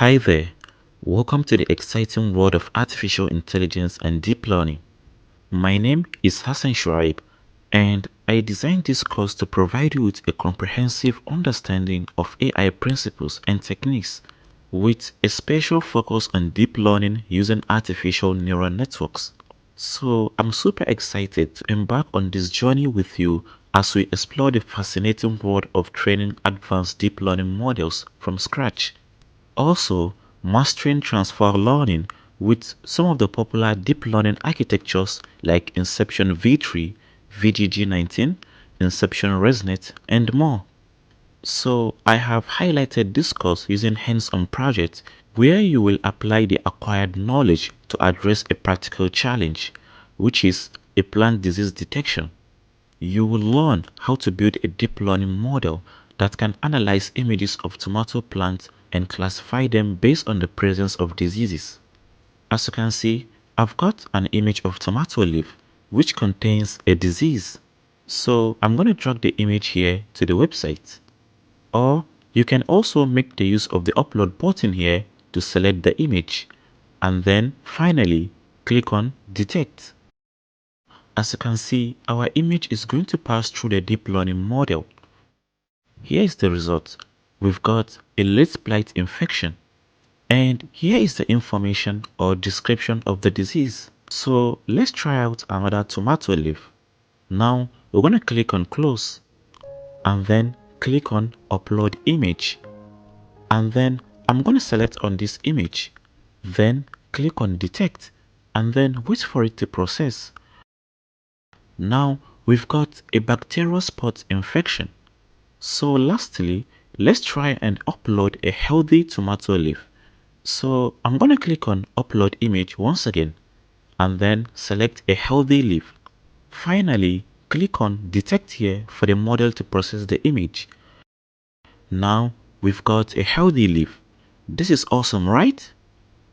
Hi there, welcome to the exciting world of artificial intelligence and deep learning. My name is Hassan Shuaib, and I designed this course to provide you with a comprehensive understanding of AI principles and techniques, with a special focus on deep learning using artificial neural networks. So I'm super excited to embark on this journey with you as we explore the fascinating world of training advanced deep learning models from scratch. Also, mastering transfer learning with some of the popular deep learning architectures like Inception V3, VGG19, Inception ResNet, and more. So I have highlighted this course using hands-on projects where you will apply the acquired knowledge to address a practical challenge, which is a plant disease detection. You will learn how to build a deep learning model that can analyze images of tomato plants and classify them based on the presence of diseases. As you can see, I've got an image of tomato leaf which contains a disease. So I'm going to drag the image here to the website. Or you can also make the use of the upload button here to select the image and then finally click on detect. As you can see, our image is going to pass through the deep learning model. Here is the result. We've got a late blight infection. And here is the information or description of the disease. So let's try out another tomato leaf. Now we're going to click on close and then click on upload image. And then I'm going to select on this image. Then click on detect and then wait for it to process. Now we've got a bacterial spot infection. So lastly, let's try and upload a healthy tomato leaf. So I'm going to click on upload image once again and then select a healthy leaf. Finally, click on detect here for the model to process the image. Now we've got a healthy leaf. This is awesome, right?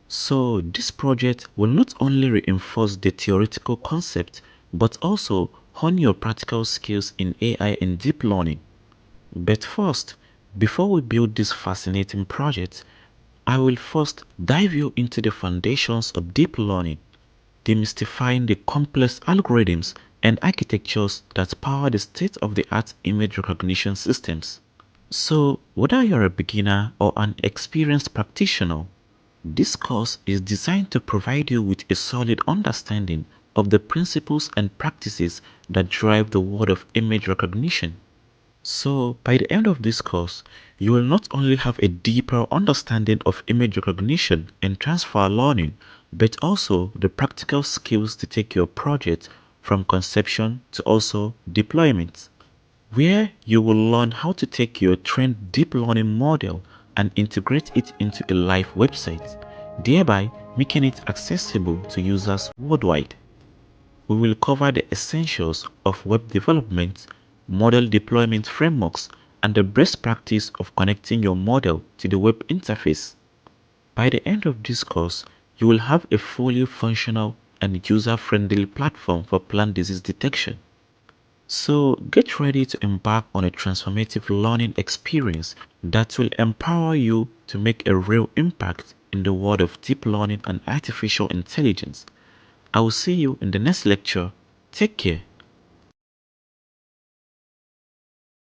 So this project will not only reinforce the theoretical concept but also hone your practical skills in AI and deep learning. But first, before we build this fascinating project, I will first dive you into the foundations of deep learning, demystifying the complex algorithms and architectures that power the state-of-the-art image recognition systems. So, whether you're a beginner or an experienced practitioner, this course is designed to provide you with a solid understanding of the principles and practices that drive the world of image recognition. So, by the end of this course, you will not only have a deeper understanding of image recognition and transfer learning, but also the practical skills to take your project from conception to also deployment, where you will learn how to take your trained deep learning model and integrate it into a live website, thereby making it accessible to users worldwide. We will cover the essentials of web development, model deployment frameworks, and the best practice of connecting your model to the web interface. By the end of this course, you will have a fully functional and user-friendly platform for plant disease detection. So get ready to embark on a transformative learning experience that will empower you to make a real impact in the world of deep learning and artificial intelligence. I will see you in the next lecture. Take care.